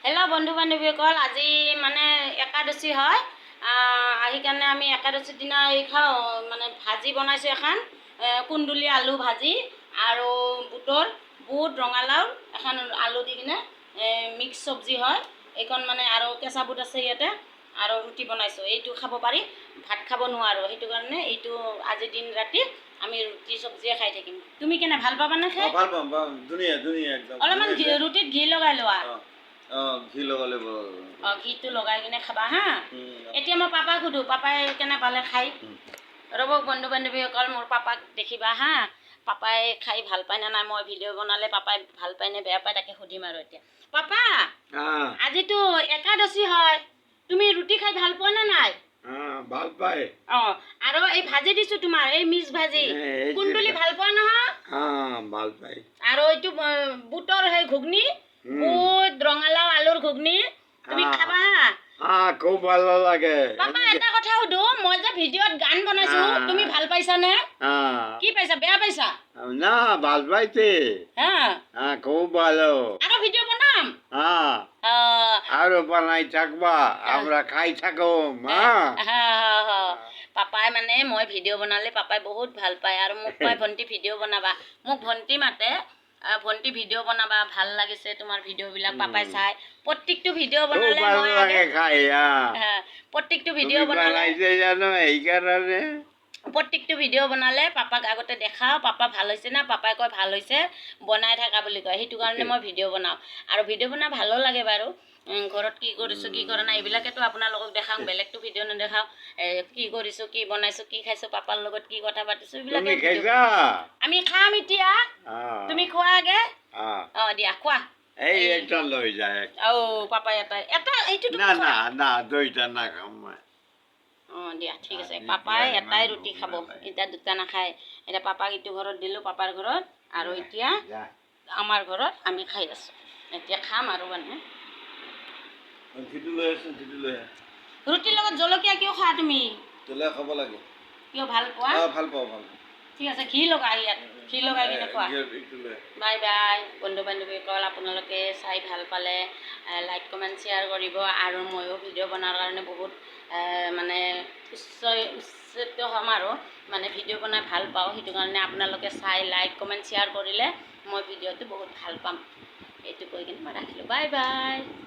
Hello' বন্ধু বান্ধৱীসকল, আজি মানে একাদশী হয়। সেইকাৰণে আমি একাদশীৰ দিনা এই খাওঁ মানে ভাজি বনাইছোঁ এখন কুন্দুলি আলু ভাজি আৰু বুট ৰঙালাও এখন আলু দি কিনে মিক্স চব্জি হয় এইখন মানে আৰু কেঁচা বুট আছে ইয়াতে আৰু ৰুটি বনাইছোঁ। এইটো খাব পাৰি, ভাত খাব নোৱাৰোঁ, সেইটো কাৰণে এইটো আজি দিন ৰাতি আমি ৰুটি চব্জিয়ে খাই থাকিম। তুমি কেনে ভাল পাবানে খাই? ভাল পাম, ধুনীয়া ধুনীয়া একদম। অলপমান ৰুটিত ঘি লগাই লোৱা। ঘি লগালে ঘিটো লগাই কিনে খাবা হা। এতিয়া মই পাপাক সুধো, পাপাই কেনে পালে খাই। ৰ'ব বন্ধু বান্ধৱীসকল, মোৰ পাপাক দেখিবা হা, পাপাই খাই ভাল পায় নে নাই। মই ভিডিঅ' বনালে পাপাই ভাল পায় নে বেয়া পায় তাকে সুধিম আৰু এতিয়া। পাপা, আজিতো একাদশী হয়, তুমি ৰুটি খাই ভাল পোৱা নে নাই? ভাল পায়। আৰু এই ভাজি দিছো তোমাৰ, এই মিক্স ভাজি কুন্দুলি ভাল পোৱা নহয়? ভাল পায়। আৰু এইটো বুটৰ সেই ঘুগনি, বুট ৰঙালাও আলুৰ ঘুগনি, তুমি খাবা হা। খুব ভাল লাগে। পাপা এটা কথা সুধো, মই যে ভিডিঅ'ত গান বনাইছো, তুমি ভাল পাইছানে? কি পাইছা, বেয়া পাইছা? না, ভাল পাইছে। খুব ভালো। আৰু ভিডিঅ' বনাম। আৰু বনাই থাকবা, আমরা খাই থাকো। পাপাই মানে মই ভিডিঅ' বনালে পাপাই বহুত ভাল পায় আৰু মোক কয় ভণ্টি ভিডিঅ' বনাবা। মোক ভণ্টি মাতে, ভণ্টি ভিডিঅ' বনাবা, ভাল লাগিছে তোমাৰ ভিডিঅ'বিলাক পাপাই চাই। প্ৰত্যেকটো ভিডিঅ' বনালে প্ৰত্যেকটো ভিডিঅ' বনালে প্ৰত্যেকটো ভিডিঅ' বনালে পাপাক আগতে দেখাওঁ, পাপা ভাল হৈছে না, পাপাই কয় ভাল হৈছে, বনাই থাকা বুলি কয়। সেইটো কাৰণে মই ভিডিঅ' বনাওঁ আৰু ভিডিঅ' বনাই ভালো লাগে বাৰু। ঘৰত কি কৰিছোঁ কি কৰা নাই এইবিলাকেতো আপোনালোকক দেখাওঁ, বেলেগটো ভিডিঅ' নেদেখাওঁ। কি কৰিছোঁ, কি বনাইছোঁ, কি খাইছোঁ, পাপাৰ লগত কি কথা পাতিছোঁ, এইবিলাকে আমি খাম এতিয়া। তুমি খোৱা আগে। দিয়া খোৱা। এই একটা লৈ যায়। পাপাই এটা এইটো না দুইটা না খাম মই। দিয়া ঠিক আছে। পাপাই এটাই ৰুটি খাব, এতিয়া দুটা নাখায়। এতিয়া পাপাক ইটো ঘৰত দিলোঁ, পাপাৰ ঘৰত, আৰু এতিয়া আমাৰ ঘৰত আমি খাই আছোঁ। এতিয়া খাম আৰু মানে ৰুটিৰ লগত জলকীয়া কিয় খোৱা তুমি? জলকীয়া খাব লাগে। কিয় ভাল পোৱা? ভাল পাওঁ। ঠিক আছে, ঘি লগাই ইয়াত, ঘি লগাই কিনে খোৱা। বাই বাই বন্ধু বান্ধৱীসকল, আপোনালোকে চাই ভাল পালে লাইক কমেণ্ট শ্বেয়াৰ কৰিব। আৰু ময়ো ভিডিঅ' বনোৱাৰ কাৰণে বহুত মানে উচ্চিত হ'ম আৰু মানে ভিডিঅ' বনাই ভাল পাওঁ। সেইটো কাৰণে আপোনালোকে চাই লাইক কমেণ্ট শ্বেয়াৰ কৰিলে মই ভিডিঅ'টো বহুত ভাল পাম। এইটো কৈ কিনে মই ৰাখিলোঁ। Bye bye.